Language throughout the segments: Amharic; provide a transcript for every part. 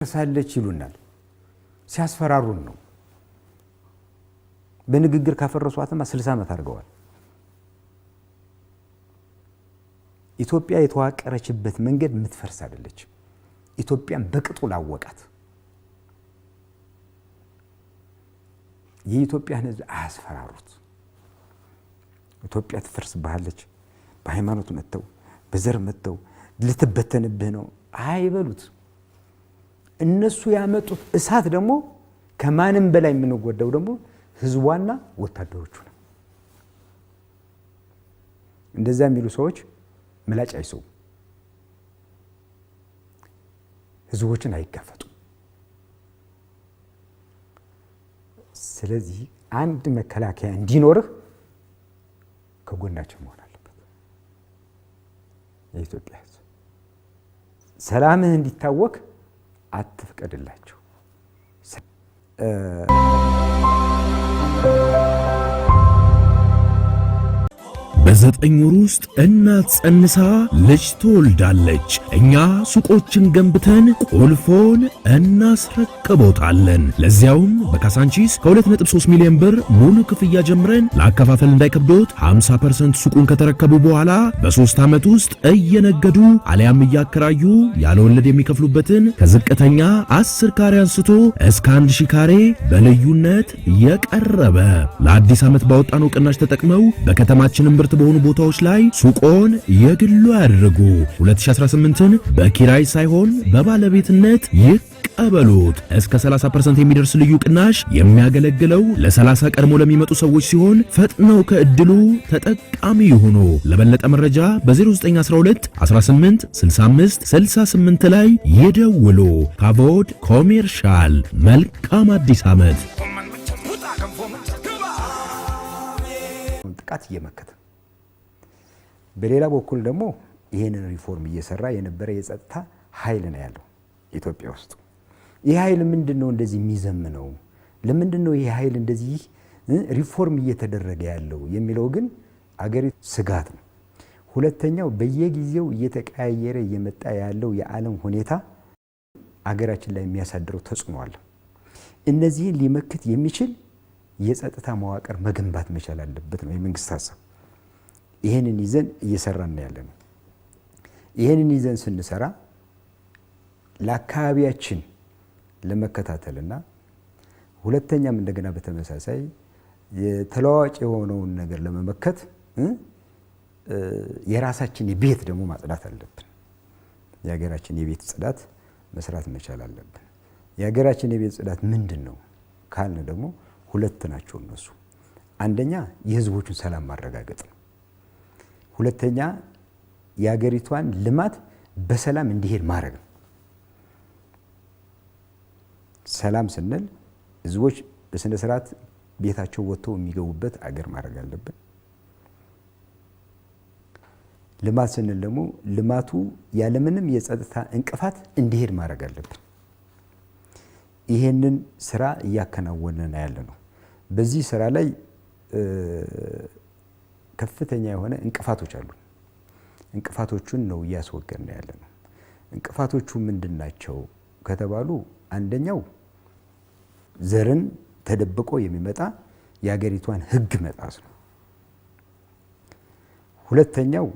ሳለች ይሉናል ሲያስፈራሩን ነው በንግግር ካፈረሷትማ 60 ዓመት አድርገዋል ኢትዮጵያ የተዋቀረችበት መንገድ ምትፈርስ አይደለች ኢትዮጵያን በቅጡ ላወቃት የኢትዮጵያን ሕዝብ አያስፈራሩት ኢትዮጵያ ትፈርስብሃለች በሃይማኖት መተው በዘር መተው ልትበተንብህ ነው አይበሉት እነሱ ያመጡት እሳት ደግሞ ከማንም በላይ የምንጎዳው ደግሞ ህዝቧና ወታደሮቹ ነው እንደዛ የሚሉ ሰዎች ምላጭ አይሰው ህዝቦችን አይጋፈጡ ስለዚህ አንድ መከላከያ እንዲኖርህ ከጎናቸው መሆን አለበት የኢትዮጵያ ህዝብ ሰላምህ እንዲታወክ አትፍቀድላቸው በዘጠኝ ወር ውስጥ እናት ጸንሳ ልጅ ትወልዳለች። እኛ ሱቆችን ገንብተን ቁልፎን እናስረክቦታለን። ለዚያውም በካሳንቺስ ከ2.3 ሚሊዮን ብር ሙሉ ክፍያ ጀምረን ለአከፋፈል እንዳይከብዶት 50% ሱቁን ከተረከቡ በኋላ በ3 ዓመት ውስጥ እየነገዱ አሊያም እያከራዩ ያለ ወለድ የሚከፍሉበትን ከዝቅተኛ 10 ካሬ አንስቶ እስከ 1000 ካሬ በልዩነት የቀረበ ለአዲስ ዓመት ባወጣነው ቅናሽ ተጠቅመው በከተማችን ምርት በሆኑ ቦታዎች ላይ ሱቆን የግሉ ያድርጉ። 2018ን በኪራይ ሳይሆን በባለቤትነት ይቀበሉት። እስከ 30% የሚደርስ ልዩ ቅናሽ የሚያገለግለው ለ30 ቀድሞ ለሚመጡ ሰዎች ሲሆን ፈጥነው ከእድሉ ተጠቃሚ ይሁኑ። ለበለጠ መረጃ በ0912 18 65 68 ላይ ይደውሉ። ካቮድ ኮሜርሻል። መልካም አዲስ ዓመት። ጥቃት እየመከተ በሌላ በኩል ደግሞ ይሄንን ሪፎርም እየሰራ የነበረ የጸጥታ ኃይል ነው ያለው ኢትዮጵያ ውስጥ። ይሄ ኃይል ምንድነው እንደዚህ የሚዘምነው? ለምንድነው ይሄ ኃይል እንደዚህ ሪፎርም እየተደረገ ያለው የሚለው ግን አገሪቱ ስጋት ነው። ሁለተኛው በየጊዜው እየተቀያየረ እየመጣ ያለው የዓለም ሁኔታ አገራችን ላይ የሚያሳድረው ተጽዕኖ አለ። እነዚህን ሊመክት የሚችል የጸጥታ መዋቅር መገንባት መቻል አለበት ነው የመንግስት ሐሳብ። ይሄንን ይዘን እየሰራን ያለነው። ይሄንን ይዘን ስንሰራ ለአካባቢያችን ለመከታተልና ሁለተኛም እንደገና በተመሳሳይ የተለዋዋጭ የሆነውን ነገር ለመመከት የራሳችን የቤት ደግሞ ማጽዳት አለብን። የሀገራችን የቤት ጽዳት መስራት መቻል አለብን። የሀገራችን የቤት ጽዳት ምንድነው ካልን ደግሞ ሁለት ናቸው እነሱ። አንደኛ የህዝቦቹን ሰላም ማረጋገጥ ነው። ሁለተኛ የሀገሪቷን ልማት በሰላም እንዲሄድ ማድረግ ነው። ሰላም ስንል ህዝቦች በስነ ስርዓት ቤታቸው ወጥተው የሚገቡበት አገር ማድረግ አለብን። ልማት ስንል ደግሞ ልማቱ ያለምንም የጸጥታ እንቅፋት እንዲሄድ ማድረግ አለብን። ይሄንን ስራ እያከናወነን ያለ ነው። በዚህ ስራ ላይ ከፍተኛ የሆነ እንቅፋቶች አሉ። እንቅፋቶቹን ነው እያስወገድን ያለ ነው። እንቅፋቶቹ ምንድናቸው ከተባሉ አንደኛው ዘርን ተደብቆ የሚመጣ የሀገሪቷን ህግ መጣስ ነው። ሁለተኛው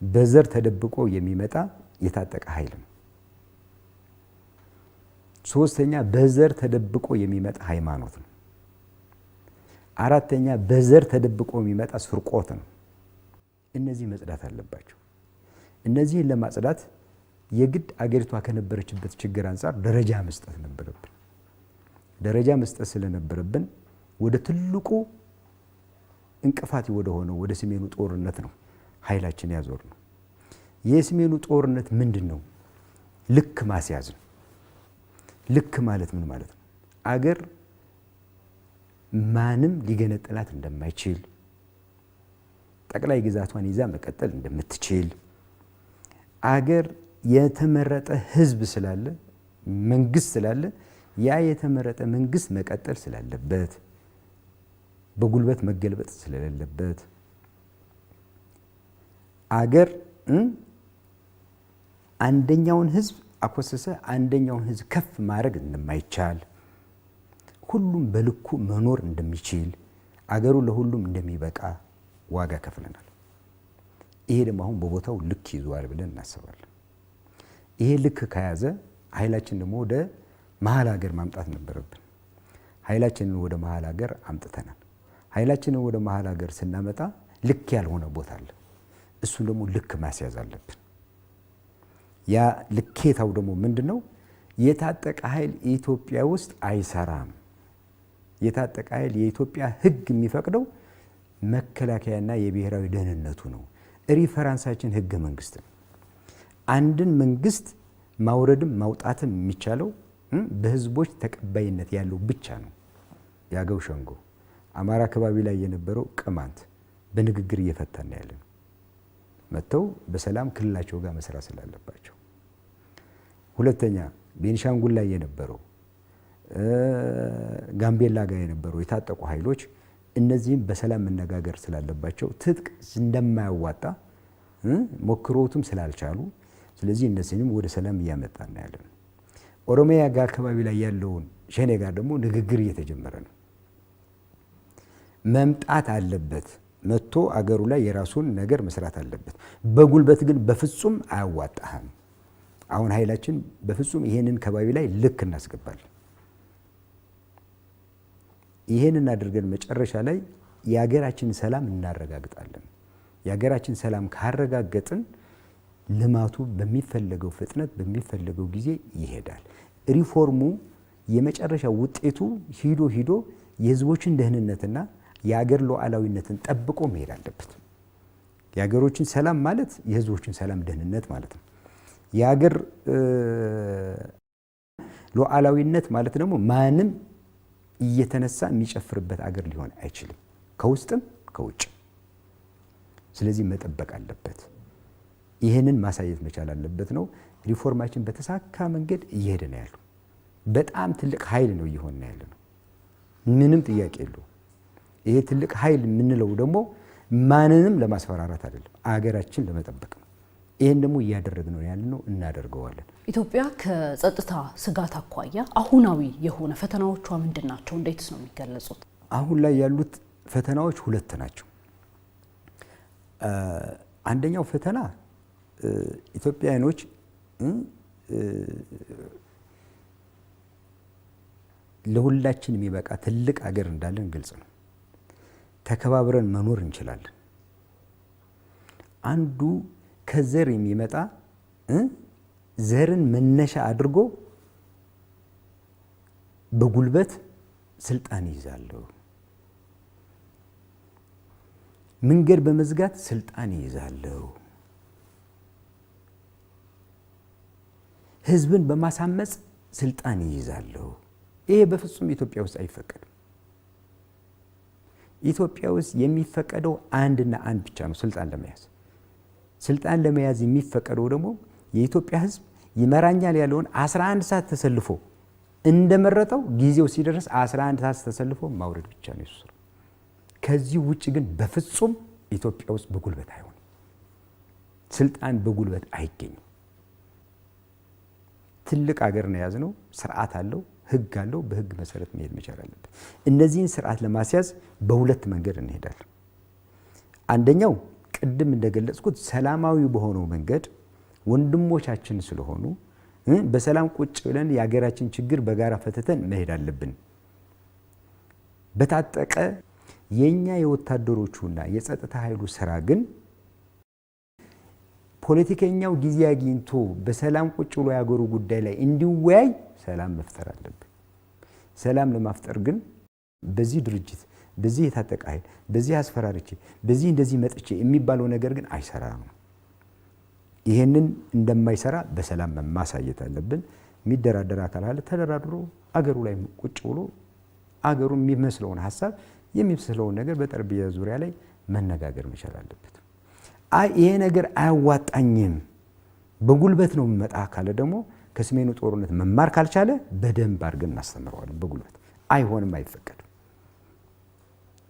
በዘር ተደብቆ የሚመጣ የታጠቀ ኃይል ነው። ሶስተኛ በዘር ተደብቆ የሚመጣ ሃይማኖት ነው። አራተኛ በዘር ተደብቆ የሚመጣ ስርቆት ነው። እነዚህ መጽዳት አለባቸው። እነዚህን ለማጽዳት የግድ አገሪቷ ከነበረችበት ችግር አንፃር ደረጃ መስጠት ነበረብን። ደረጃ መስጠት ስለነበረብን ወደ ትልቁ እንቅፋት ወደ ሆነው ወደ ሰሜኑ ጦርነት ነው ኃይላችን ያዞር ነው። የሰሜኑ ጦርነት ምንድነው? ልክ ማስያዝ ነው። ልክ ማለት ምን ማለት ነው? አገር ማንም ሊገነጥላት እንደማይችል፣ ጠቅላይ ግዛቷን ይዛ መቀጠል እንደምትችል፣ አገር የተመረጠ ህዝብ ስላለ መንግስት ስላለ ያ የተመረጠ መንግስት መቀጠል ስላለበት በጉልበት መገልበጥ ስለሌለበት አገር አንደኛውን ህዝብ አኮሰሰ አንደኛውን ህዝብ ከፍ ማድረግ እንደማይቻል፣ ሁሉም በልኩ መኖር እንደሚችል፣ አገሩ ለሁሉም እንደሚበቃ ዋጋ ከፍለናል። ይሄ ደግሞ አሁን በቦታው ልክ ይዟል ብለን እናስባለን። ይሄ ልክ ከያዘ ኃይላችን ደግሞ ወደ መሀል ሀገር ማምጣት ነበረብን። ኃይላችንን ወደ መሀል ሀገር አምጥተናል። ኃይላችንን ወደ መሀል ሀገር ስናመጣ ልክ ያልሆነ ቦታ አለ። እሱን ደግሞ ልክ ማስያዝ አለብን። ያ ልኬታው ደግሞ ምንድነው? የታጠቀ ኃይል ኢትዮጵያ ውስጥ አይሰራም። የታጠቀ ኃይል የኢትዮጵያ ህግ የሚፈቅደው መከላከያና የብሔራዊ ደህንነቱ ነው። ሪፈራንሳችን ህገ መንግስት ነው። አንድን መንግስት ማውረድም ማውጣትም የሚቻለው በህዝቦች ተቀባይነት ያለው ብቻ ነው። ያገው ሸንጎ አማራ አካባቢ ላይ የነበረው ቅማንት በንግግር እየፈታን ያለን መተው በሰላም ክልላቸው ጋር መስራት ስላለባቸው። ሁለተኛ ቤንሻንጉል ላይ የነበረው ጋምቤላ ጋር የነበረው የታጠቁ ኃይሎች እነዚህም በሰላም መነጋገር ስላለባቸው ትጥቅ እንደማያዋጣ ሞክሮቱም ስላልቻሉ፣ ስለዚህ እነዚህንም ወደ ሰላም እያመጣን ያለን። ኦሮሚያ ጋር አካባቢ ላይ ያለውን ሸኔ ጋር ደግሞ ንግግር እየተጀመረ ነው። መምጣት አለበት። መጥቶ አገሩ ላይ የራሱን ነገር መስራት አለበት። በጉልበት ግን በፍጹም አያዋጣህም። አሁን ኃይላችን በፍጹም ይሄንን ከባቢ ላይ ልክ እናስገባለን። ይሄንን አድርገን መጨረሻ ላይ የሀገራችን ሰላም እናረጋግጣለን። የሀገራችን ሰላም ካረጋገጥን ልማቱ በሚፈለገው ፍጥነት በሚፈለገው ጊዜ ይሄዳል። ሪፎርሙ የመጨረሻ ውጤቱ ሂዶ የህዝቦችን ደህንነትና የሀገር ሉዓላዊነትን ጠብቆ መሄድ አለበት። የሀገሮችን ሰላም ማለት የህዝቦችን ሰላም ደህንነት ማለት ነው። የሀገር ሉዓላዊነት ማለት ደግሞ ማንም እየተነሳ የሚጨፍርበት አገር ሊሆን አይችልም፣ ከውስጥም ከውጭ። ስለዚህ መጠበቅ አለበት። ይህንን ማሳየት መቻል አለበት ነው። ሪፎርማችን በተሳካ መንገድ እየሄደ ነው ያለው። በጣም ትልቅ ኃይል ነው እየሆነ ያለ ነው። ምንም ጥያቄ የለው። ይሄ ትልቅ ኃይል የምንለው ደግሞ ማንንም ለማስፈራራት አይደለም፣ አገራችን ለመጠበቅ ነው። ይህን ደግሞ እያደረግነው ያለነው እናደርገዋለን። ኢትዮጵያ ከጸጥታ ስጋት አኳያ አሁናዊ የሆነ ፈተናዎቿ ምንድን ናቸው? እንዴትስ ነው የሚገለጹት? አሁን ላይ ያሉት ፈተናዎች ሁለት ናቸው። አንደኛው ፈተና ኢትዮጵያውያኖች ለሁላችን የሚበቃ ትልቅ አገር እንዳለን ግልጽ ነው። ተከባብረን መኖር እንችላለን። አንዱ ከዘር የሚመጣ ዘርን መነሻ አድርጎ በጉልበት ስልጣን ይይዛለሁ፣ መንገድ በመዝጋት ስልጣን ይይዛለሁ፣ ህዝብን በማሳመጽ ስልጣን ይይዛለሁ። ይሄ በፍጹም ኢትዮጵያ ውስጥ አይፈቀድም። ኢትዮጵያ ውስጥ የሚፈቀደው አንድና አንድ ብቻ ነው፣ ስልጣን ለመያዝ። ስልጣን ለመያዝ የሚፈቀደው ደግሞ የኢትዮጵያ ህዝብ ይመራኛል ያለውን 11 ሰዓት ተሰልፎ እንደመረጠው ጊዜው ሲደርስ 11 ሰዓት ተሰልፎ ማውረድ ብቻ ነው እሱ። ከዚህ ውጭ ግን በፍጹም ኢትዮጵያ ውስጥ በጉልበት አይሆንም። ስልጣን በጉልበት አይገኝም። ትልቅ ሀገር ነው የያዝነው። ስርዓት አለው፣ ህግ አለው። በህግ መሰረት መሄድ መቻል አለበት። እነዚህን ስርዓት ለማስያዝ በሁለት መንገድ እንሄዳለን። አንደኛው ቅድም እንደገለጽኩት ሰላማዊ በሆነው መንገድ ወንድሞቻችን ስለሆኑ በሰላም ቁጭ ብለን የሀገራችን ችግር በጋራ ፈተተን መሄድ አለብን። በታጠቀ የኛ የወታደሮቹና የጸጥታ ኃይሉ ስራ ግን ፖለቲከኛው ጊዜ አግኝቶ በሰላም ቁጭ ብሎ ያገሩ ጉዳይ ላይ እንዲወያይ ሰላም መፍጠር አለብን። ሰላም ለማፍጠር ግን በዚህ ድርጅት በዚህ የታጠቀ ኃይል በዚህ አስፈራርቼ በዚህ እንደዚህ መጥቼ የሚባለው ነገር ግን አይሰራም። ይሄንን እንደማይሰራ በሰላም ማሳየት አለብን። የሚደራደር አካል አለ፣ ተደራድሮ አገሩ ላይ ቁጭ ብሎ አገሩ የሚመስለውን ሐሳብ የሚመስለውን ነገር በጠረጴዛ ዙሪያ ላይ መነጋገር መቻል አለበት። ይሄ ነገር አያዋጣኝም በጉልበት ነው የሚመጣ ካለ ደግሞ ከሰሜኑ ጦርነት መማር ካልቻለ በደንብ አድርገን እናስተምረዋለን። በጉልበት አይሆንም፣ አይፈቀድም።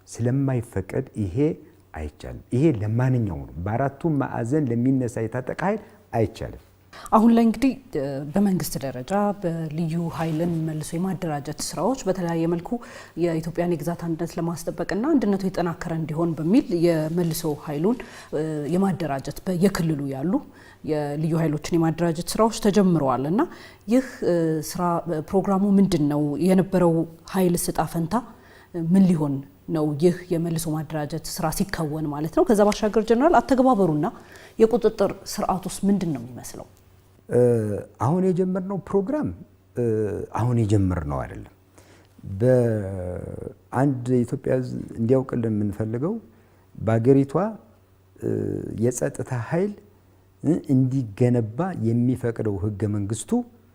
ስለማይፈቀድ ይሄ አይቻልም። ይሄ ለማንኛውም ነው፣ በአራቱም ማዕዘን ለሚነሳ የታጠቀ ኃይል አይቻልም። አሁን ላይ እንግዲህ በመንግስት ደረጃ በልዩ ኃይልን መልሶ የማደራጀት ስራዎች በተለያየ መልኩ የኢትዮጵያን የግዛት አንድነት ለማስጠበቅና አንድነቱ የጠናከረ እንዲሆን በሚል የመልሶ ኃይሉን የማደራጀት በየክልሉ ያሉ የልዩ ኃይሎችን የማደራጀት ስራዎች ተጀምረዋል እና ይህ ስራ ፕሮግራሙ ምንድነው? የነበረው ኃይል ዕጣ ፈንታ ምን ሊሆን ነው? ይህ የመልሶ ማደራጀት ስራ ሲከወን ማለት ነው። ከዛ ባሻገር ጀነራል አተገባበሩና የቁጥጥር ስርዓቱስ ምንድነው የሚመስለው? አሁን የጀመርነው ፕሮግራም አሁን የጀመርነው አይደለም። በአንድ ኢትዮጵያ እንዲያውቅልን የምንፈልገው በአገሪቷ የጸጥታ ኃይል እንዲገነባ የሚፈቅደው ህገ መንግስቱ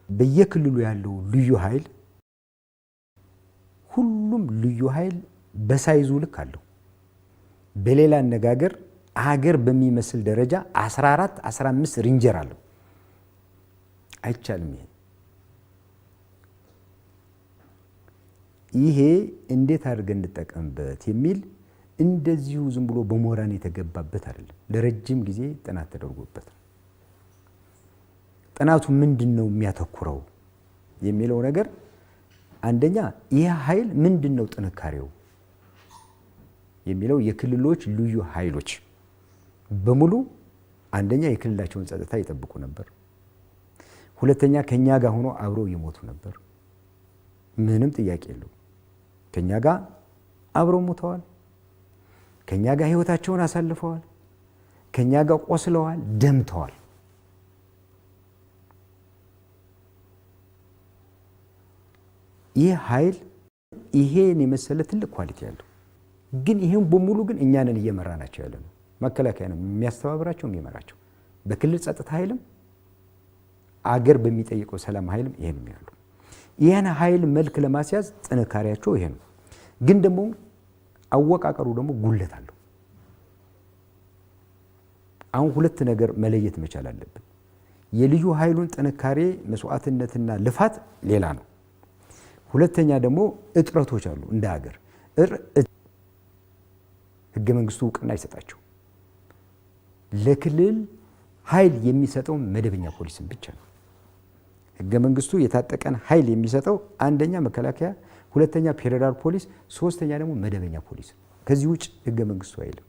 በየክልሉ ያለው ልዩ ኃይል ሁሉም ልዩ ኃይል በሳይዙ ልክ አለው። በሌላ አነጋገር ሀገር በሚመስል ደረጃ 14 15 ሬንጀር አለው። አይቻልም። ይሄ እንዴት አድርገን እንጠቀምበት የሚል እንደዚሁ ዝም ብሎ በሞራን የተገባበት አይደለም። ለረጅም ጊዜ ጥናት ተደርጎበት ጥናቱ ምንድነው የሚያተኩረው የሚለው ነገር አንደኛ ይህ ኃይል ምንድነው ጥንካሬው የሚለው የክልሎች ልዩ ኃይሎች በሙሉ አንደኛ የክልላቸውን ጸጥታ ይጠብቁ ነበር። ሁለተኛ ከኛ ጋር ሆኖ አብረው ይሞቱ ነበር። ምንም ጥያቄ የለው። ከኛ ጋር አብረው ሞተዋል። ከኛ ጋር ህይወታቸውን አሳልፈዋል። ከኛ ጋር ቆስለዋል፣ ደምተዋል። ይህ ኃይል ይሄን የመሰለ ትልቅ ኳሊቲ ያለው ግን ይሄን በሙሉ ግን እኛ ነን እየመራናቸው ያለነው። መከላከያ ነው የሚያስተባብራቸው የሚመራቸው። በክልል ጸጥታ ኃይልም አገር በሚጠይቀው ሰላም ኃይልም ይሄን የሚያሉ ይሄን ኃይል መልክ ለማስያዝ ጥንካሬያቸው ይሄ ነው። ግን ደግሞ አወቃቀሩ ደግሞ ጉለት አለው። አሁን ሁለት ነገር መለየት መቻል አለብን። የልዩ ኃይሉን ጥንካሬ መስዋዕትነትና ልፋት ሌላ ነው። ሁለተኛ ደግሞ እጥረቶች አሉ። እንደ ሀገር ህገ መንግስቱ እውቅና ይሰጣቸው ለክልል ኃይል የሚሰጠው መደበኛ ፖሊስን ብቻ ነው። ህገ መንግስቱ የታጠቀን ኃይል የሚሰጠው አንደኛ መከላከያ፣ ሁለተኛ ፌደራል ፖሊስ፣ ሶስተኛ ደግሞ መደበኛ ፖሊስ። ከዚህ ውጭ ህገ መንግስቱ አይልም።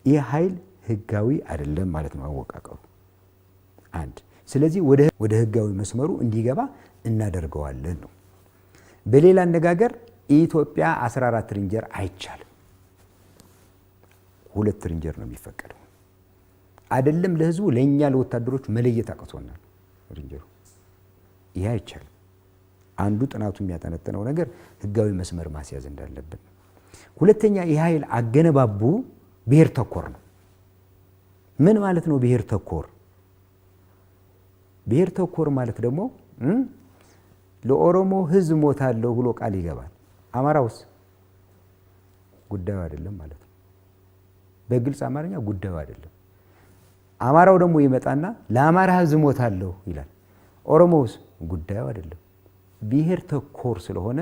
ይህ ኃይል ህጋዊ አይደለም ማለት ነው አወቃቀሩ አንድ። ስለዚህ ወደ ህጋዊ መስመሩ እንዲገባ እናደርገዋለን ነው። በሌላ አነጋገር ኢትዮጵያ 14 ሬንጀር አይቻልም። 2 ሬንጀር ነው የሚፈቀደው። አይደለም ለህዝቡ ለኛ ለወታደሮች መለየት አቅቶናል ሬንጀሩ። ይሄ አይቻልም። አንዱ ጥናቱ የሚያጠነጥነው ነገር ህጋዊ መስመር ማስያዝ እንዳለብን። ሁለተኛ ይህ ኃይል አገነባቡ ብሔር ተኮር ነው። ምን ማለት ነው ብሔር ተኮር? ብሔር ተኮር ማለት ደግሞ ለኦሮሞ ህዝብ ሞታለሁ ብሎ ቃል ይገባል። አማራውስ ጉዳዩ አይደለም ማለት ነው። በግልጽ አማርኛ ጉዳዩ አይደለም። አማራው ደግሞ ይመጣና ለአማራ ህዝብ ሞታለሁ ይላል። ኦሮሞውስ ጉዳዩ አይደለም። ብሔር ተኮር ስለሆነ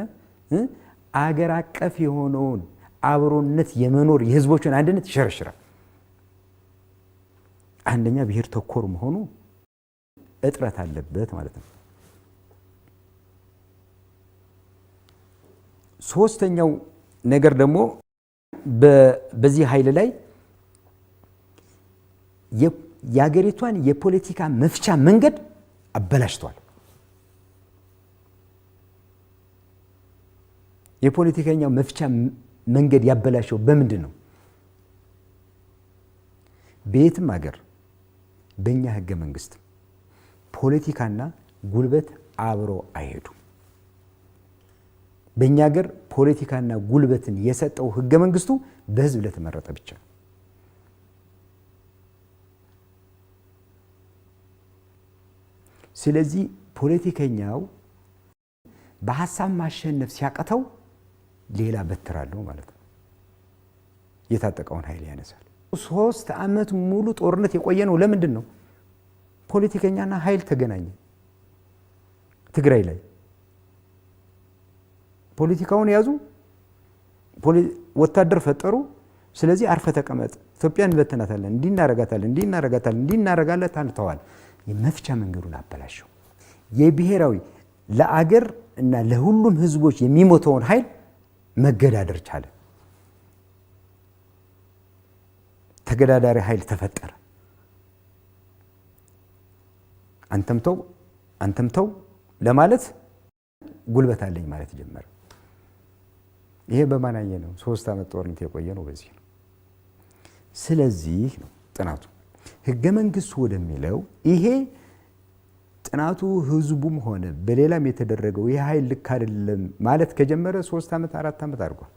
አገር አቀፍ የሆነውን አብሮነት የመኖር የህዝቦችን አንድነት ይሸረሽራል። አንደኛ ብሔር ተኮር መሆኑ እጥረት አለበት ማለት ነው። ሶስተኛው ነገር ደግሞ በዚህ ኃይል ላይ የሀገሪቷን የፖለቲካ መፍቻ መንገድ አበላሽቷል። የፖለቲከኛው መፍቻ መንገድ ያበላሸው በምንድን ነው? በየትም ሀገር በእኛ ህገ መንግስት ፖለቲካና ጉልበት አብሮ አይሄዱም። በእኛ ሀገር ፖለቲካና ጉልበትን የሰጠው ህገ መንግስቱ በህዝብ ለተመረጠ ብቻ ነው። ስለዚህ ፖለቲከኛው በሀሳብ ማሸነፍ ሲያቀተው ሌላ በትራለው ማለት ነው። የታጠቀውን ኃይል ያነሳል። 3 ዓመት ሙሉ ጦርነት የቆየ ነው። ለምንድን ነው? ፖለቲከኛና ኃይል ተገናኘ። ትግራይ ላይ ፖለቲካውን ያዙ፣ ወታደር ፈጠሩ። ስለዚህ አርፈ ተቀመጥ ኢትዮጵያን እንበትናታለን፣ እንዲናረጋታለን ተዋል። የመፍቻ መንገዱን አበላሸው። የብሔራዊ ለአገር እና ለሁሉም ህዝቦች የሚሞተውን ኃይል መገዳደር ቻለ። ተገዳዳሪ ኃይል ተፈጠረ። አንተምተው ለማለት ጉልበት አለኝ ማለት ጀመረ። ይሄ በማናየ ነው 3 ዓመት ጦርነት የቆየ ነው በዚህ ነው። ስለዚህ ነው ጥናቱ ህገ መንግስቱ ወደሚለው ይሄ ጥናቱ ህዝቡም ሆነ በሌላም የተደረገው ይሄ ኃይል ልክ አይደለም ማለት ከጀመረ 3 ዓመት 4 ዓመት አድርጓል።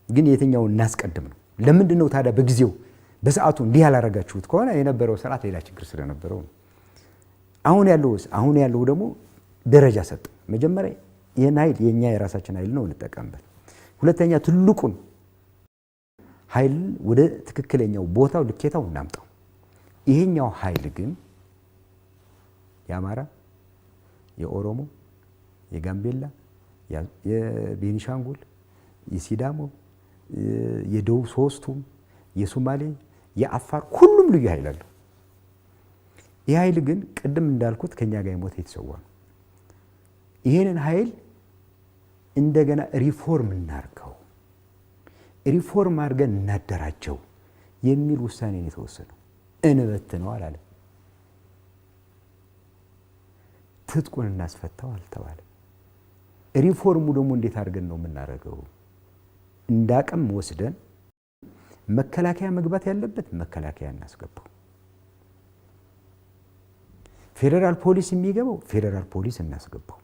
ግን የትኛውን እናስቀድም ነው? ለምንድን ነው ታዲያ በጊዜው በሰዓቱ እንዲህ ያላረጋችሁት ከሆነ የነበረው ስርዓት ሌላ ችግር ስለነበረው ነው። አሁን ያለው ደግሞ ደረጃ ሰጠ። መጀመሪያ ይሄን ኃይል የኛ የራሳችን ኃይል ነው እንጠቀምበት። ሁለተኛ ትልቁን ኃይል ወደ ትክክለኛው ቦታው ልኬታው እናምጣው። ይሄኛው ኃይል ግን የአማራ፣ የኦሮሞ፣ የጋምቤላ፣ የቤኒሻንጉል፣ የሲዳሞ፣ የደቡብ ሶስቱም፣ የሶማሌ፣ የአፋር ሁሉም ልዩ ኃይል አለው። ይህ ኃይል ግን ቅድም እንዳልኩት ከኛ ጋር የሞተ የተሰዋ ነው። ይሄንን ኃይል እንደገና ሪፎርም እናርገው፣ ሪፎርም አድርገን እናደራጀው የሚል ውሳኔ ነው የተወሰነው። እንበትነው አላለም። ትጥቁን እናስፈታው አልተባለ። ሪፎርሙ ደግሞ እንዴት አድርገን ነው የምናደርገው? እንዳቅም ወስደን መከላከያ መግባት ያለበት መከላከያ እናስገባው። ፌደራል ፖሊስ የሚገባው ፌደራል ፖሊስ እናስገባው።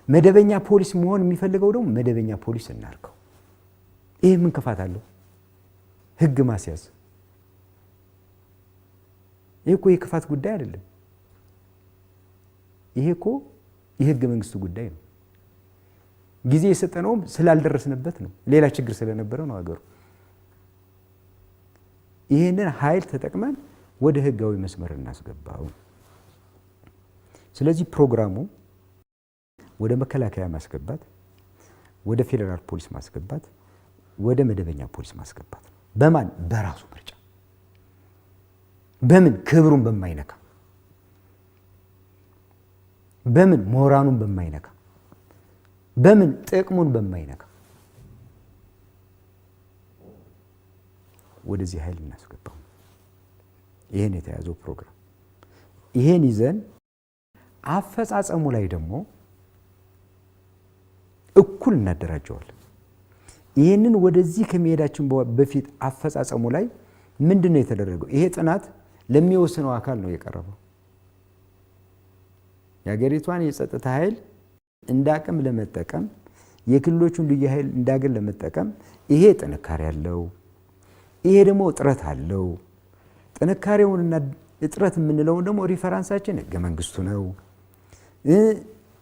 መደበኛ ፖሊስ መሆን የሚፈልገው ደግሞ መደበኛ ፖሊስ እናርገው። ይሄ ምን ክፋት አለው? ህግ ማስያዝ ይሄ እኮ የክፋት ጉዳይ አይደለም። ይሄ እኮ የህገ መንግስቱ ጉዳይ ነው። ጊዜ የሰጠነውም ስላልደረስንበት ነው። ሌላ ችግር ስለነበረ ነው አገሩ። ይሄንን ኃይል ተጠቅመን ወደ ህጋዊ መስመር እናስገባው። ስለዚህ ፕሮግራሙ ወደ መከላከያ ማስገባት፣ ወደ ፌደራል ፖሊስ ማስገባት፣ ወደ መደበኛ ፖሊስ ማስገባት። በማን? በራሱ ምርጫ። በምን? ክብሩን በማይነካ፣ በምን? ሞራኑን በማይነካ፣ በምን? ጥቅሙን በማይነካ ወደዚህ ኃይል እናስገባው። ይሄን የተያዘው ፕሮግራም ይሄን ይዘን አፈጻጸሙ ላይ ደግሞ እኩል እናደራጀዋለን። ይሄንን ወደዚህ ከመሄዳችን በፊት አፈጻጸሙ ላይ ምንድነው የተደረገው? ይሄ ጥናት ለሚወስነው አካል ነው የቀረበው። የሀገሪቷን የጸጥታ ኃይል እንዳቅም ለመጠቀም የክልሎቹን ልዩ ኃይል እንዳገል ለመጠቀም ይሄ ጥንካሬ አለው፣ ይሄ ደግሞ እጥረት አለው። ጥንካሬውንና እጥረት የምንለውን ደግሞ ሪፈራንሳችን ህገ መንግስቱ ነው።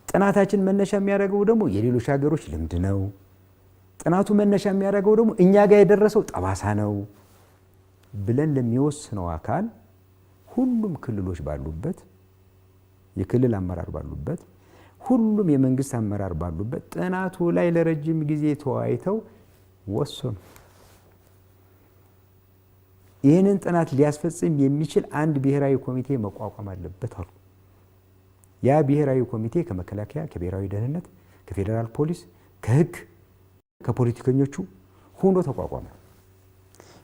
ጥናታችን መነሻ የሚያደርገው ደግሞ የሌሎች ሀገሮች ልምድ ነው። ጥናቱ መነሻ የሚያደርገው ደግሞ እኛ ጋር የደረሰው ጠባሳ ነው ብለን ለሚወስነው አካል ሁሉም ክልሎች ባሉበት፣ የክልል አመራር ባሉበት፣ ሁሉም የመንግስት አመራር ባሉበት ጥናቱ ላይ ለረጅም ጊዜ ተወያይተው ወሰኑ። ይህንን ጥናት ሊያስፈጽም የሚችል አንድ ብሔራዊ ኮሚቴ መቋቋም አለበት አሉ። ያ ብሔራዊ ኮሚቴ ከመከላከያ፣ ከብሔራዊ ደህንነት፣ ከፌዴራል ፖሊስ፣ ከህግ፣ ከፖለቲከኞቹ ሆኖ ተቋቋመ።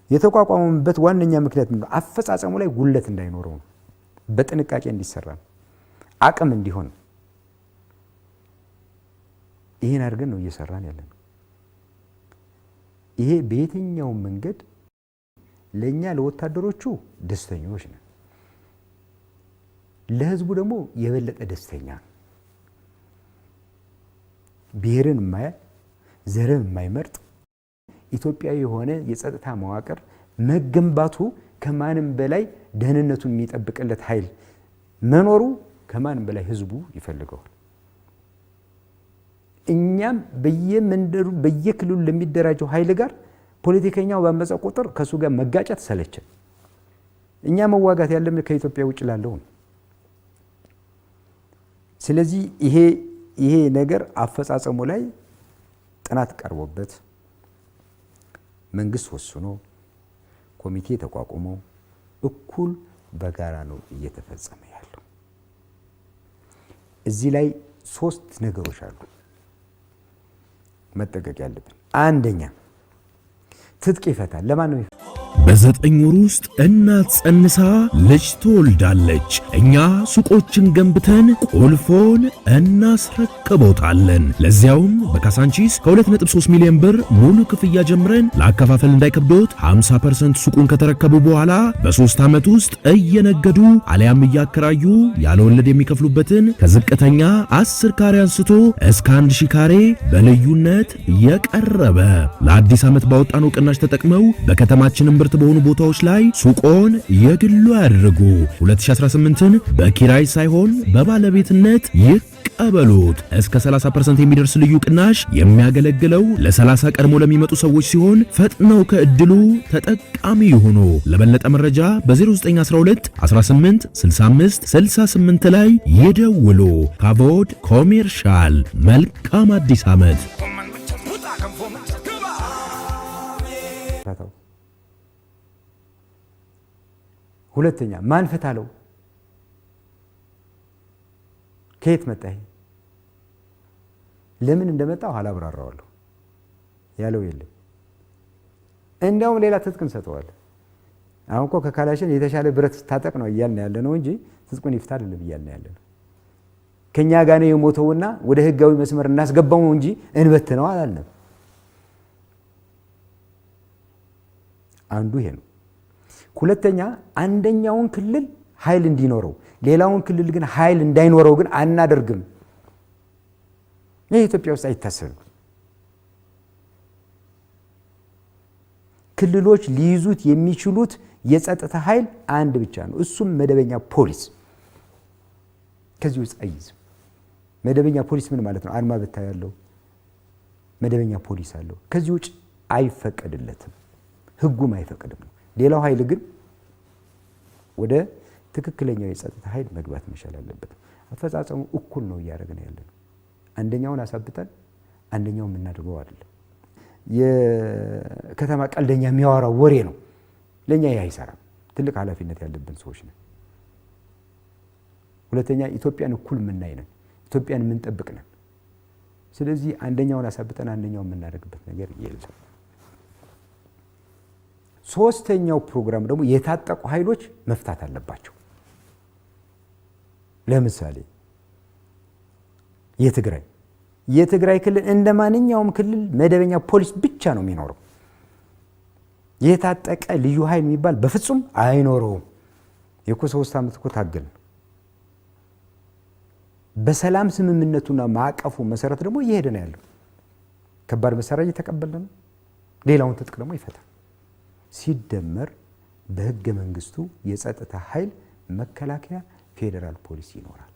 የተቋቋመበት ዋነኛ ምክንያት ምንድነው? አፈጻጸሙ ላይ ጉለት እንዳይኖረው ነው። በጥንቃቄ እንዲሰራ ነው። አቅም እንዲሆን። ይሄን አድርገን ነው እየሰራን ያለነው። ይሄ በየትኛው መንገድ ለኛ ለወታደሮቹ ደስተኞች ነን፣ ለህዝቡ ደግሞ የበለጠ ደስተኛ ነው። ብሔርን የማያይ ዘርን የማይመርጥ ኢትዮጵያዊ የሆነ የጸጥታ መዋቅር መገንባቱ ከማንም በላይ ደህንነቱን የሚጠብቅለት ኃይል መኖሩ ከማንም በላይ ህዝቡ ይፈልገዋል። እኛም በየመንደሩ በየክልሉ ለሚደራጀው ኃይል ጋር ፖለቲከኛው ባመፀ ቁጥር ከሱ ጋር መጋጨት ሰለቸን። እኛ መዋጋት ያለብን ከኢትዮጵያ ውጭ ላለው ነው። ስለዚህ ይሄ ነገር አፈጻጸሙ ላይ ጥናት ቀርቦበት መንግስት ወስኖ ኮሚቴ ተቋቁሞ እኩል በጋራ ነው እየተፈጸመ ያለው። እዚህ ላይ 3 ነገሮች አሉ መጠቀቅ ያለብን። አንደኛ ትጥቅ ይፈታል። ለማን ነው? በ9 ወር ውስጥ እናት ጸንሳ ልጅ ትወልዳለች። እኛ ሱቆችን ገንብተን ቁልፎን እናስረክቦታለን። ለዚያውም በካሳንቺስ ከ2.3 ሚሊዮን ብር ሙሉ ክፍያ ጀምረን ለአከፋፈል እንዳይከብዶት 50% ሱቁን ከተረከቡ በኋላ በ3 ዓመት ውስጥ እየነገዱ አሊያም እያከራዩ ያለ ወለድ የሚከፍሉበትን ከዝቅተኛ 10 ካሬ አንስቶ እስከ 1000 ካሬ በልዩነት የቀረበ ለአዲስ ዓመት ባወጣነው ቅናሽ ተጠቅመው በከተማችን ምርት በሆኑ ቦታዎች ላይ ሱቆን የግሉ ያድርጉ። 2018ን በኪራይ ሳይሆን በባለቤትነት ይቀበሉት። እስከ 30% የሚደርስ ልዩ ቅናሽ የሚያገለግለው ለ30 ቀድሞ ለሚመጡ ሰዎች ሲሆን ፈጥነው ከእድሉ ተጠቃሚ ይሁኑ። ለበለጠ መረጃ በ0912 18 65 68 ላይ ይደውሉ። ካቮድ ኮሜርሻል። መልካም አዲስ ዓመት። ሁለተኛ ማን ፍታለው? ከየት መጣ? ለምን እንደመጣው አላብራራዋለሁ። ያለው የለም። እንዲያውም ሌላ ትጥቅ እንሰጠዋለን። አሁን እኮ ከካላሽን የተሻለ ብረት ታጠቅ ነው እያልን ያለ ነው እንጂ ትጥቁን ይፍታ አይደለም እያልን ያለ ነው። ከኛ ጋር ነው የሞተውና ወደ ህጋዊ መስመር እናስገባው ነው እንጂ እንበትነው አላልንም። አንዱ ይሄ ነው። ሁለተኛ አንደኛውን ክልል ኃይል እንዲኖረው ሌላውን ክልል ግን ኃይል እንዳይኖረው ግን አናደርግም። ይህ ኢትዮጵያ ውስጥ አይታሰብም። ክልሎች ሊይዙት የሚችሉት የጸጥታ ኃይል አንድ ብቻ ነው። እሱም መደበኛ ፖሊስ። ከዚህ ውስጥ አይይዝም። መደበኛ ፖሊስ ምን ማለት ነው? አድማ በታ ያለው መደበኛ ፖሊስ አለው። ከዚህ ውጭ አይፈቀድለትም። ህጉም አይፈቅድም ነው። ሌላው ኃይል ግን ወደ ትክክለኛው የጸጥታ ኃይል መግባት መቻል አለበት። አፈጻጸሙ እኩል ነው እያደረግን ያለነው። አንደኛውን አሳብጠን አንደኛውን የምናደርገው አይደለም። የከተማ ቀልደኛ የሚያወራው ወሬ ነው። ለኛ ይህ አይሰራም። ትልቅ ኃላፊነት ያለብን ሰዎች ነን። ሁለተኛ ኢትዮጵያን እኩል የምናይ ነን። ኢትዮጵያን የምንጠብቅ ነን። ስለዚህ አንደኛውን አሳብጠን አንደኛውን የምናደርግበት ነገር የለም። ሶስተኛው ፕሮግራም ደግሞ የታጠቁ ኃይሎች መፍታት አለባቸው። ለምሳሌ የትግራይ ክልል እንደ ማንኛውም ክልል መደበኛ ፖሊስ ብቻ ነው የሚኖረው። የታጠቀ ልዩ ኃይል የሚባል በፍጹም አይኖረውም። የኮ 3 ዓመት እኮ ታገልን። በሰላም ስምምነቱና ማዕቀፉ መሰረት ደግሞ እየሄደ ነው ያለው። ከባድ መሳሪያ እየተቀበልን ነው። ሌላውን ትጥቅ ደግሞ ይፈታል። ሲደመር በህገ መንግስቱ የጸጥታ ኃይል መከላከያ፣ ፌዴራል ፖሊስ ይኖራል።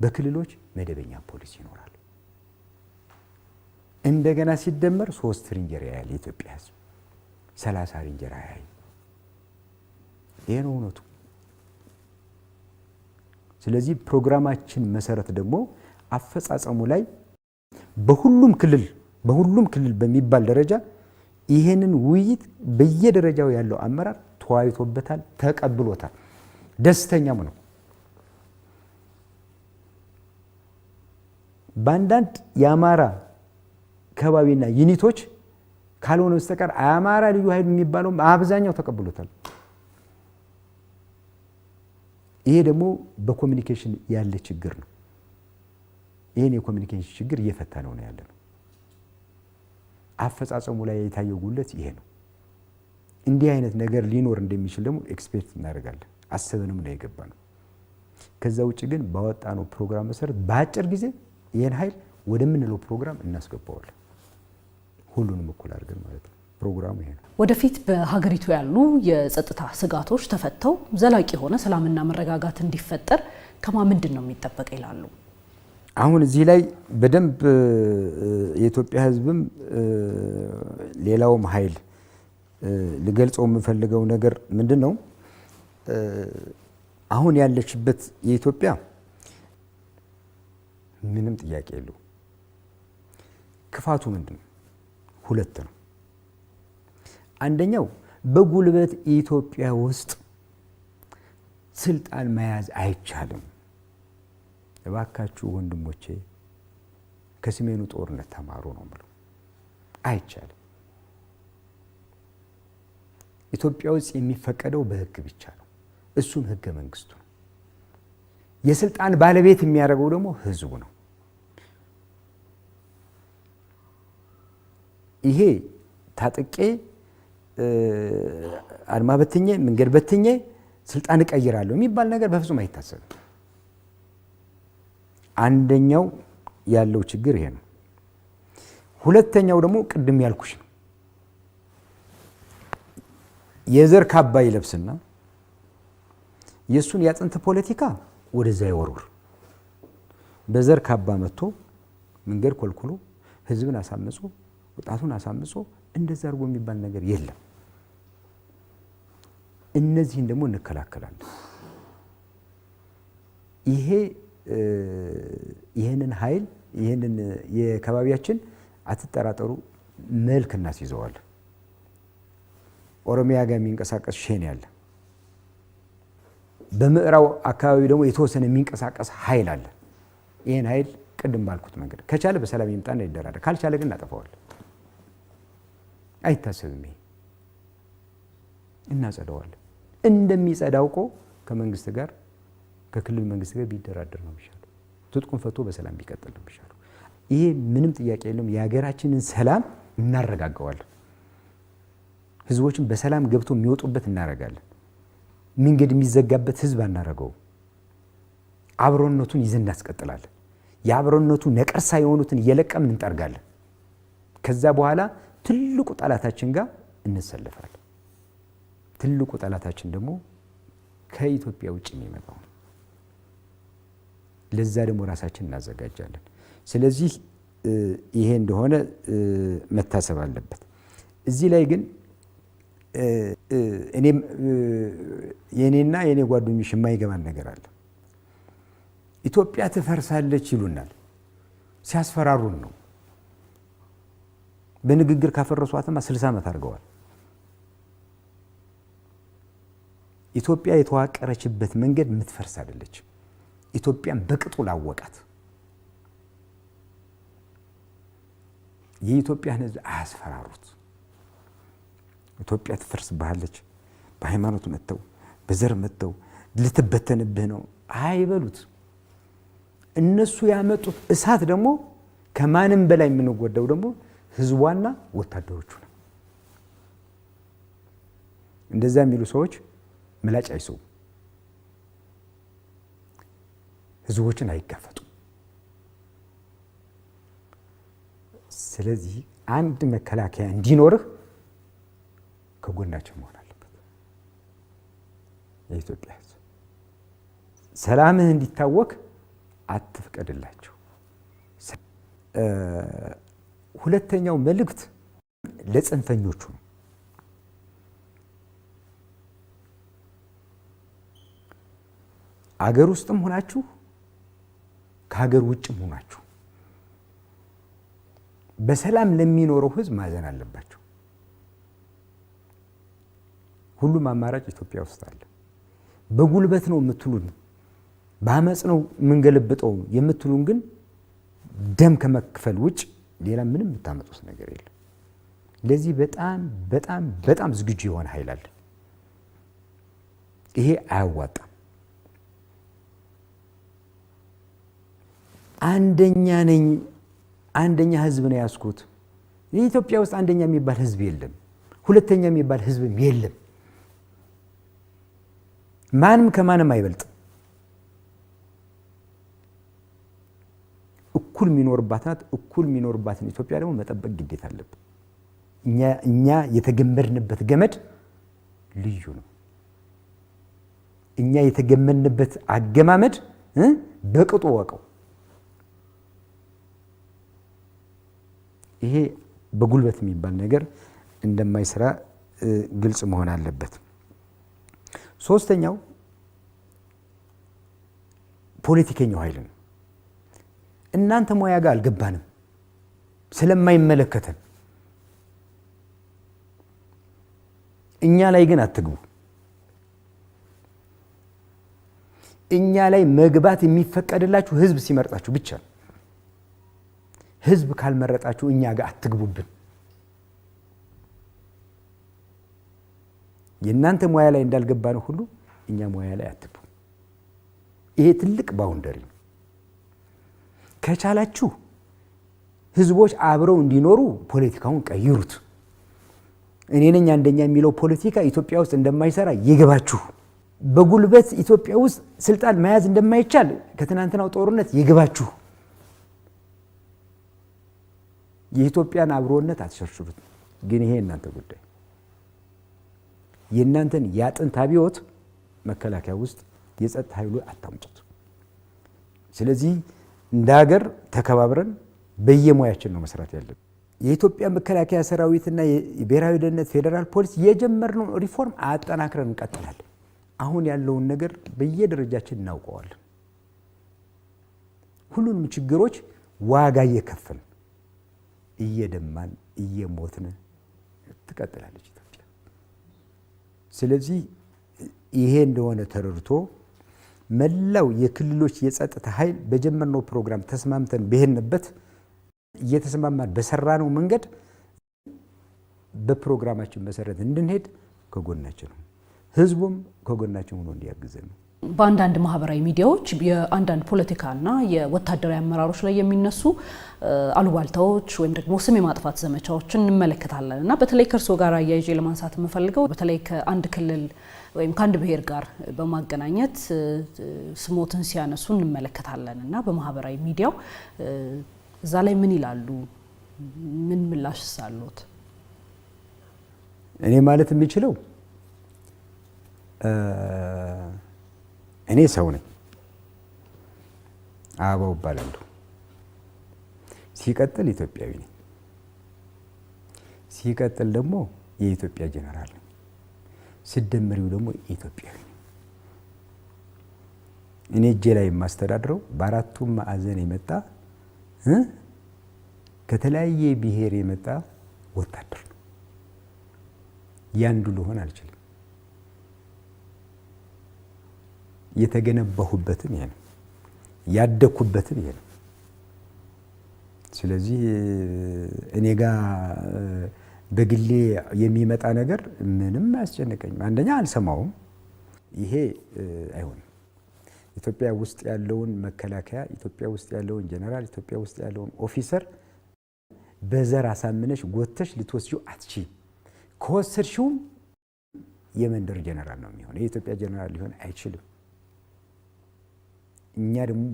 በክልሎች መደበኛ ፖሊስ ይኖራል። እንደገና ሲደመር 3 ሬንጀር ያያል የኢትዮጵያ ህዝብ፣ 30 ሬንጀር ያያል። ይሄ ነው እውነቱ። ስለዚህ ፕሮግራማችን መሰረት ደግሞ አፈጻጸሙ ላይ በሁሉም ክልል በሚባል ደረጃ ይሄንን ውይይት በየደረጃው ያለው አመራር ተወያይቶበታል፣ ተቀብሎታል፣ ደስተኛም ነው። በአንዳንድ የአማራ ከባቢና ዩኒቶች ካልሆነ በስተቀር አማራ ልዩ ኃይል የሚባለው አብዛኛው ተቀብሎታል። ይሄ ደግሞ በኮሚኒኬሽን ያለ ችግር ነው። ይሄን የኮሚኒኬሽን ችግር እየፈታ ነው ያለው። አፈጻጸሙ ላይ የታየው ጉለት ይሄ ነው። እንዲህ አይነት ነገር ሊኖር እንደሚችል ደግሞ ኤክስፔክት እናደርጋለን። አስበንም ነው የገባነው። ከዛ ውጭ ግን ባወጣነው ፕሮግራም መሰረት በአጭር ጊዜ ይሄን ኃይል ወደምንለው ፕሮግራም እናስገባዋለን። ሁሉንም እኩል አድርገን ማለት ነው። ፕሮግራሙ ይሄ ነው። ወደፊት በሀገሪቱ ያሉ የጸጥታ ስጋቶች ተፈተው ዘላቂ የሆነ ሰላምና መረጋጋት እንዲፈጠር ምንድን ነው የሚጠበቅ ይላሉ? አሁን እዚህ ላይ በደንብ የኢትዮጵያ ሕዝብም ሌላውም ኃይል ልገልጸው የምፈልገው ነገር ምንድን ነው? አሁን ያለችበት የኢትዮጵያ ምንም ጥያቄ የለው። ክፋቱ ምንድን ነው? ሁለት ነው። አንደኛው በጉልበት ኢትዮጵያ ውስጥ ስልጣን መያዝ አይቻልም። እባካችሁ ወንድሞቼ ከሰሜኑ ጦርነት ተማሩ ነው ማለት አይቻልም። ኢትዮጵያ ውስጥ የሚፈቀደው በህግ ብቻ ነው። እሱም ህገ መንግስቱ ነው። የስልጣን ባለቤት የሚያደርገው ደግሞ ህዝቡ ነው። ይሄ ታጥቄ አድማ በትኜ መንገድ በትኜ ስልጣን እቀይራለሁ የሚባል ነገር በፍጹም አይታሰብም። አንደኛው ያለው ችግር ይሄ ነው። ሁለተኛው ደግሞ ቅድም ያልኩሽ ነው። የዘር ካባ ይለብስና የሱን ያጥንት ፖለቲካ ወደዛ ይወርውር። በዘር ካባ መጥቶ መንገድ ኮልኩሎ ህዝብን አሳምጾ ወጣቱን አሳምጾ እንደዛ አድርጎ የሚባል ነገር የለም። እነዚህን ደግሞ እንከላከላለን። ይሄንን ኃይል ይሄንን የከባቢያችን አትጠራጠሩ መልክ እናስይዘዋለን። ኦሮሚያ ጋር የሚንቀሳቀስ ሸኔ ያለ፣ በምዕራብ አካባቢ ደግሞ የተወሰነ የሚንቀሳቀስ ኃይል አለ። ይሄን ኃይል ቅድም ባልኩት መንገድ ከቻለ በሰላም ይምጣና ይደራደር፣ ካልቻለ ግን እናጠፋዋለን። አይታሰብም። ይሄ እናጸዳዋለን። እንደሚጸዳ አውቆ ከመንግስት ጋር ከክልል መንግስት ጋር ቢደራደር ነው የሚሻለው። ትጥቁን ፈቶ በሰላም ቢቀጥል ነው የሚሻለው። ይሄ ምንም ጥያቄ የለውም። የሀገራችንን ሰላም እናረጋጋዋለን። ህዝቦችን በሰላም ገብቶ የሚወጡበት እናረጋለን። መንገድ የሚዘጋበት ህዝብ አናረገው። አብሮነቱን ይዘን እናስቀጥላለን። የአብሮነቱ ነቀርሳ የሆኑትን እየለቀምን እንጠርጋለን። ከዛ በኋላ ትልቁ ጠላታችን ጋር እንሰለፋለን። ትልቁ ጠላታችን ደግሞ ከኢትዮጵያ ውጭ የሚመጣው ነው። ለዛ ደግሞ ራሳችን እናዘጋጃለን። ስለዚህ ይሄ እንደሆነ መታሰብ አለበት። እዚህ ላይ ግን እኔም የኔና የኔ ጓደኞች የማይገባን ነገር አለ። ኢትዮጵያ ትፈርሳለች ይሉናል። ሲያስፈራሩን ነው። በንግግር ካፈረሷትማ 60 ዓመት አድርገዋል። ኢትዮጵያ የተዋቀረችበት መንገድ የምትፈርስ አይደለች። ኢትዮጵያን በቅጡ ላወቃት የኢትዮጵያን ህዝብ አያስፈራሩት። ኢትዮጵያ ትፈርስብሃለች፣ በሃይማኖት መተው በዘር መተው ልትበተንብህ ነው አይበሉት። እነሱ ያመጡት እሳት ደግሞ ከማንም በላይ የምንጎዳው ደግሞ ህዝቧና ወታደሮቹ ነው። እንደዛ የሚሉ ሰዎች ምላጭ አይሰው፣ ህዝቦችን አይጋፈጡ። ስለዚህ አንድ መከላከያ እንዲኖርህ ከጎናቸው መሆን አለበት። የኢትዮጵያ ህዝብ ሰላምህ እንዲታወክ አትፍቀድላቸው። ሁለተኛው መልእክት ለጽንፈኞቹ ነው። አገር ውስጥም ሆናችሁ ከሀገር ውጭም ሆናችሁ በሰላም ለሚኖረው ህዝብ ማዘን አለባቸው። ሁሉም አማራጭ ኢትዮጵያ ውስጥ አለ። በጉልበት ነው የምትሉን፣ በአመጽ ነው የምንገለብጠው የምትሉን ግን ደም ከመክፈል ውጭ ሌላ ምንም የምታመጡት ነገር የለም። ለዚህ በጣም በጣም በጣም ዝግጁ የሆነ ኃይል አለ። ይሄ አያዋጣም። አንደኛ ነኝ፣ አንደኛ ህዝብ ነው ያስኩት። የኢትዮጵያ ውስጥ አንደኛ የሚባል ህዝብ የለም፣ ሁለተኛ የሚባል ህዝብም የለም። ማንም ከማንም አይበልጥም። እኩል የሚኖርባት ናት። እኩል የሚኖርባትን ኢትዮጵያ ደግሞ መጠበቅ ግዴታ አለብን። እኛ የተገመድንበት ገመድ ልዩ ነው። እኛ የተገመድንበት አገማመድ በቅጡ ወቀው። ይሄ በጉልበት የሚባል ነገር እንደማይሰራ ግልጽ መሆን አለበት። ሶስተኛው ፖለቲከኛው ኃይል ነው። እናንተ ሙያ ጋር አልገባንም ስለማይመለከተን እኛ ላይ ግን አትግቡ። እኛ ላይ መግባት የሚፈቀድላችሁ ህዝብ ሲመርጣችሁ ብቻ ነው። ህዝብ ካልመረጣችሁ እኛ ጋር አትግቡብን። የእናንተ ሙያ ላይ እንዳልገባ ነው ሁሉ እኛ ሙያ ላይ አትግቡ። ይሄ ትልቅ ባውንደሪ ነው። ከቻላችሁ ህዝቦች አብረው እንዲኖሩ ፖለቲካውን ቀይሩት። እኔ ነኝ አንደኛ የሚለው ፖለቲካ ኢትዮጵያ ውስጥ እንደማይሰራ ይገባችሁ። በጉልበት ኢትዮጵያ ውስጥ ስልጣን መያዝ እንደማይቻል ከትናንትናው ጦርነት ይገባችሁ። የኢትዮጵያን አብሮነት አትሸርሽሩት። ግን ይሄ እናንተ ጉዳይ። የእናንተን ያጥንት አብዮት መከላከያ ውስጥ የጸጥታ ኃይሉ አታምጡት። ስለዚህ እንደ ሀገር ተከባብረን በየሙያችን ነው መስራት ያለብን። የኢትዮጵያ መከላከያ ሰራዊትና የብሔራዊ ደህንነት ፌዴራል ፖሊስ የጀመርነው ሪፎርም አጠናክረን እንቀጥላለን። አሁን ያለውን ነገር በየደረጃችን እናውቀዋለን። ሁሉንም ችግሮች ዋጋ እየከፈልን እየደማን እየሞትን ትቀጥላለች ኢትዮጵያ። ስለዚህ ይሄ እንደሆነ ተረድቶ መላው የክልሎች የጸጥታ ኃይል በጀመርነው ፕሮግራም ተስማምተን በሄንበት እየተስማማን በሰራነው መንገድ በፕሮግራማችን መሰረት እንድንሄድ ከጎናችን ነው። ህዝቡም ከጎናችን ሆኖ እንዲያግዘን ነው። በአንዳንድ ማህበራዊ ሚዲያዎች የአንዳንድ ፖለቲካና የወታደራዊ አመራሮች ላይ የሚነሱ አሉባልታዎች ወይም ደግሞ ስም የማጥፋት ዘመቻዎችን እንመለከታለን እና በተለይ ከእርሶ ጋር አያይዤ ለማንሳት የምፈልገው በተለይ ከአንድ ክልል ወይም ከአንድ ብሔር ጋር በማገናኘት ስሞትን ሲያነሱ እንመለከታለን እና በማህበራዊ ሚዲያው እዛ ላይ ምን ይላሉ? ምን ምላሽስ አሉት? እኔ ማለት የሚችለው እኔ ሰው ነኝ፣ አበባው እባላለሁ። ሲቀጥል ኢትዮጵያዊ ነኝ። ሲቀጥል ደግሞ የኢትዮጵያ ጀነራል ነኝ። ሲደመሪው ደግሞ ኢትዮጵያዊ ነኝ። እኔ እጄ ላይ የማስተዳድረው በአራቱም ማዕዘን የመጣ ከተለያየ ብሔር የመጣ ወታደር ነው። ያንዱ ልሆን አልችልም። የተገነባሁበትም ይሄ ነው፣ ያደኩበትም ይሄ ነው። ስለዚህ እኔ ጋር በግሌ የሚመጣ ነገር ምንም አያስጨንቀኝም። አንደኛ አልሰማውም። ይሄ አይሆንም። ኢትዮጵያ ውስጥ ያለውን መከላከያ፣ ኢትዮጵያ ውስጥ ያለውን ጀነራል፣ ኢትዮጵያ ውስጥ ያለውን ኦፊሰር በዘር አሳምነሽ ጎተሽ ልትወስጂው አትችይም። ከወሰድሽውም የመንደር ጀነራል ነው የሚሆነው። የኢትዮጵያ ጀነራል ሊሆን አይችልም። እኛ ደግሞ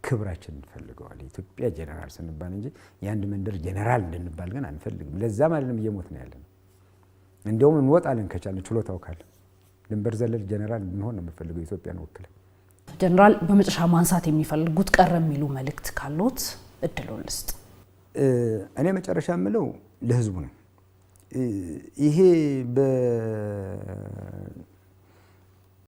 ክብራችን እንፈልገዋል የኢትዮጵያ ጀነራል ስንባል እንጂ የአንድ መንደር ጀነራል እንድንባል ግን አንፈልግም። ለዛ ማለትም እየሞት ነው ያለን። እንደውም እንወጣለን ከቻልን ችሎታው ካለ ድንበር ዘለል ጀነራል እንሆን ነው የምፈልገው ኢትዮጵያን ወክለ። ጀነራል በመጨረሻ ማንሳት የሚፈልጉት ቀረ የሚሉ መልእክት ካሉት እድሉን ልስጥ። እኔ መጨረሻ የምለው ለህዝቡ ነው። ይሄ